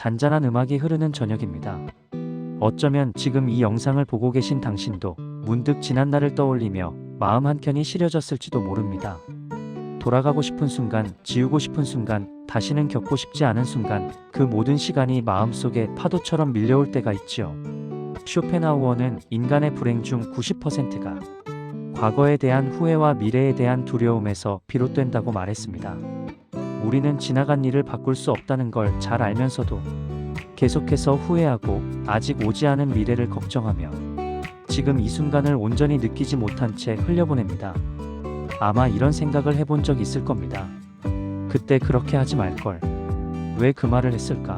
잔잔한 음악이 흐르는 저녁입니다. 어쩌면 지금 이 영상을 보고 계신 당신도 문득 지난 날을 떠올리며 마음 한켠이 시려졌을지도 모릅니다. 돌아가고 싶은 순간, 지우고 싶은 순간, 다시는 겪고 싶지 않은 순간, 그 모든 시간이 마음속에 파도처럼 밀려올 때가 있지요. 쇼펜하우어는 인간의 불행 중 90%가 과거에 대한 후회와 미래에 대한 두려움에서 비롯된다고 말했습니다. 우리는 지나간 일을 바꿀 수 없다는 걸 잘 알면서도 계속해서 후회하고 아직 오지 않은 미래를 걱정하며 지금 이 순간을 온전히 느끼지 못한 채 흘려보냅니다. 아마 이런 생각을 해본 적 있을 겁니다. 그때 그렇게 하지 말걸. 왜 그 말을 했을까?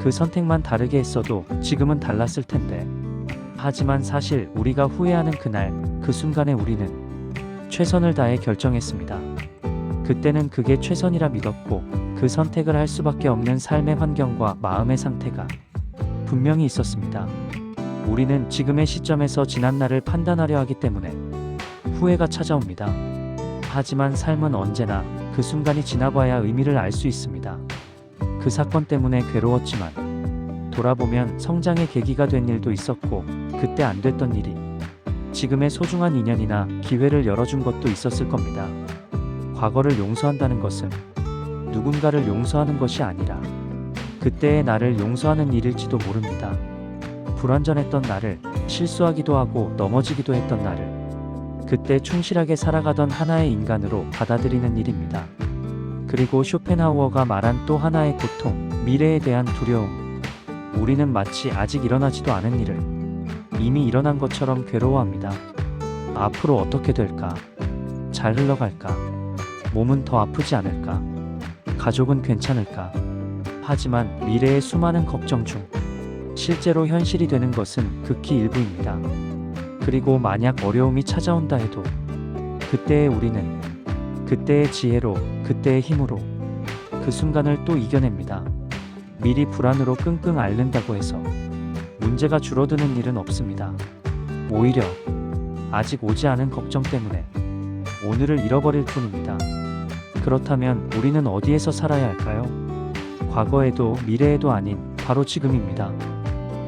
그 선택만 다르게 했어도 지금은 달랐을 텐데. 하지만 사실 우리가 후회하는 그날, 그 순간에 우리는 최선을 다해 결정했습니다. 그때는 그게 최선이라 믿었고 그 선택을 할 수밖에 없는 삶의 환경과 마음의 상태가 분명히 있었습니다. 우리는 지금의 시점에서 지난 날을 판단하려 하기 때문에 후회가 찾아옵니다. 하지만 삶은 언제나 그 순간이 지나봐야 의미를 알 수 있습니다. 그 사건 때문에 괴로웠지만 돌아보면 성장의 계기가 된 일도 있었고 그때 안 됐던 일이 지금의 소중한 인연이나 기회를 열어준 것도 있었을 겁니다. 과거를 용서한다는 것은 누군가를 용서하는 것이 아니라 그때의 나를 용서하는 일일지도 모릅니다. 불완전했던 나를, 실수하기도 하고 넘어지기도 했던 나를 그때 충실하게 살아가던 하나의 인간으로 받아들이는 일입니다. 그리고 쇼펜하우어가 말한 또 하나의 고통, 미래에 대한 두려움. 우리는 마치 아직 일어나지도 않은 일을 이미 일어난 것처럼 괴로워합니다. 앞으로 어떻게 될까? 잘 흘러갈까? 몸은 더 아프지 않을까? 가족은 괜찮을까? 하지만 미래의 수많은 걱정 중 실제로 현실이 되는 것은 극히 일부입니다. 그리고 만약 어려움이 찾아온다 해도 그때의 우리는 그때의 지혜로, 그때의 힘으로 그 순간을 또 이겨냅니다. 미리 불안으로 끙끙 앓는다고 해서 문제가 줄어드는 일은 없습니다. 오히려 아직 오지 않은 걱정 때문에 오늘을 잃어버릴 뿐입니다. 그렇다면 우리는 어디에서 살아야 할까요? 과거에도 미래에도 아닌 바로 지금입니다.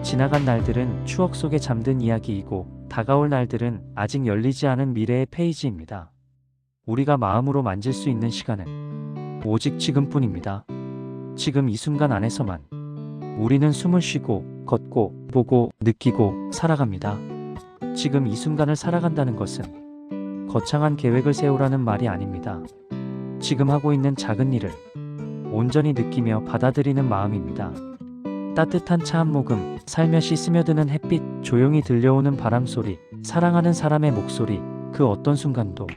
지나간 날들은 추억 속에 잠든 이야기이고 다가올 날들은 아직 열리지 않은 미래의 페이지입니다. 우리가 마음으로 만질 수 있는 시간은 오직 지금뿐입니다. 지금 이 순간 안에서만 우리는 숨을 쉬고 걷고 보고 느끼고 살아갑니다. 지금 이 순간을 살아간다는 것은 거창한 계획을 세우라는 말이 아닙니다. 지금 하고 있는 작은 일을 온전히 느끼며 받아들이는 마음입니다. 따뜻한 차 한 모금, 살며시 스며드는 햇빛, 조용히 들려오는 바람소리, 사랑하는 사람의 목소리, 그 어떤 순간도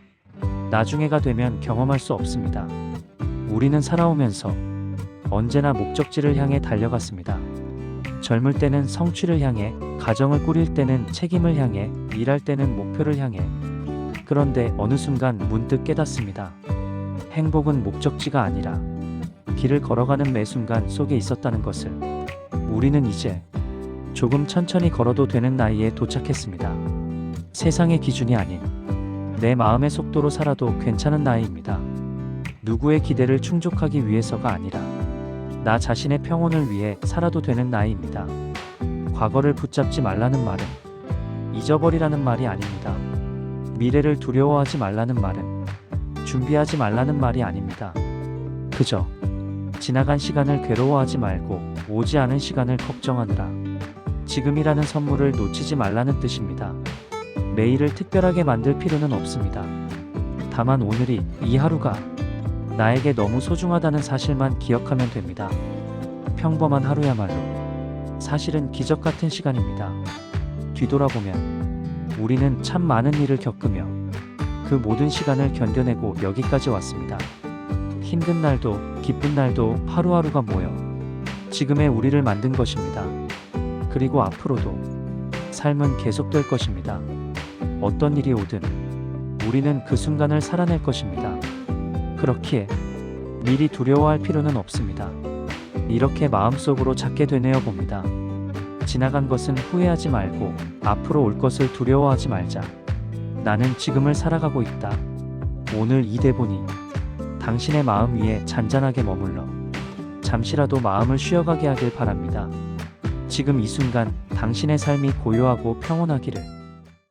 나중에가 되면 경험할 수 없습니다. 우리는 살아오면서 언제나 목적지를 향해 달려갔습니다. 젊을 때는 성취를 향해, 가정을 꾸릴 때는 책임을 향해, 일할 때는 목표를 향해. 그런데 어느 순간 문득 깨닫습니다. 행복은 목적지가 아니라 길을 걸어가는 매 순간 속에 있었다는 것을. 우리는 이제 조금 천천히 걸어도 되는 나이에 도착했습니다. 세상의 기준이 아닌 내 마음의 속도로 살아도 괜찮은 나이입니다. 누구의 기대를 충족하기 위해서가 아니라 나 자신의 평온을 위해 살아도 되는 나이입니다. 과거를 붙잡지 말라는 말은 잊어버리라는 말이 아닙니다. 미래를 두려워하지 말라는 말은 준비하지 말라는 말이 아닙니다. 그저 지나간 시간을 괴로워하지 말고 오지 않은 시간을 걱정하느라 지금이라는 선물을 놓치지 말라는 뜻입니다. 매일을 특별하게 만들 필요는 없습니다. 다만 오늘이, 이 하루가 나에게 너무 소중하다는 사실만 기억하면 됩니다. 평범한 하루야말로 사실은 기적 같은 시간입니다. 뒤돌아보면 우리는 참 많은 일을 겪으며 그 모든 시간을 견뎌내고 여기까지 왔습니다. 힘든 날도 기쁜 날도 하루하루가 모여 지금의 우리를 만든 것입니다. 그리고 앞으로도 삶은 계속될 것입니다. 어떤 일이 오든 우리는 그 순간을 살아낼 것입니다. 그렇기에 미리 두려워할 필요는 없습니다. 이렇게 마음속으로 작게 되뇌어 봅니다. 지나간 것은 후회하지 말고 앞으로 올 것을 두려워하지 말자. 나는 지금을 살아가고 있다. 오늘 이 대본이 당신의 마음 위에 잔잔하게 머물러 잠시라도 마음을 쉬어가게 하길 바랍니다. 지금 이 순간 당신의 삶이 고요하고 평온하기를.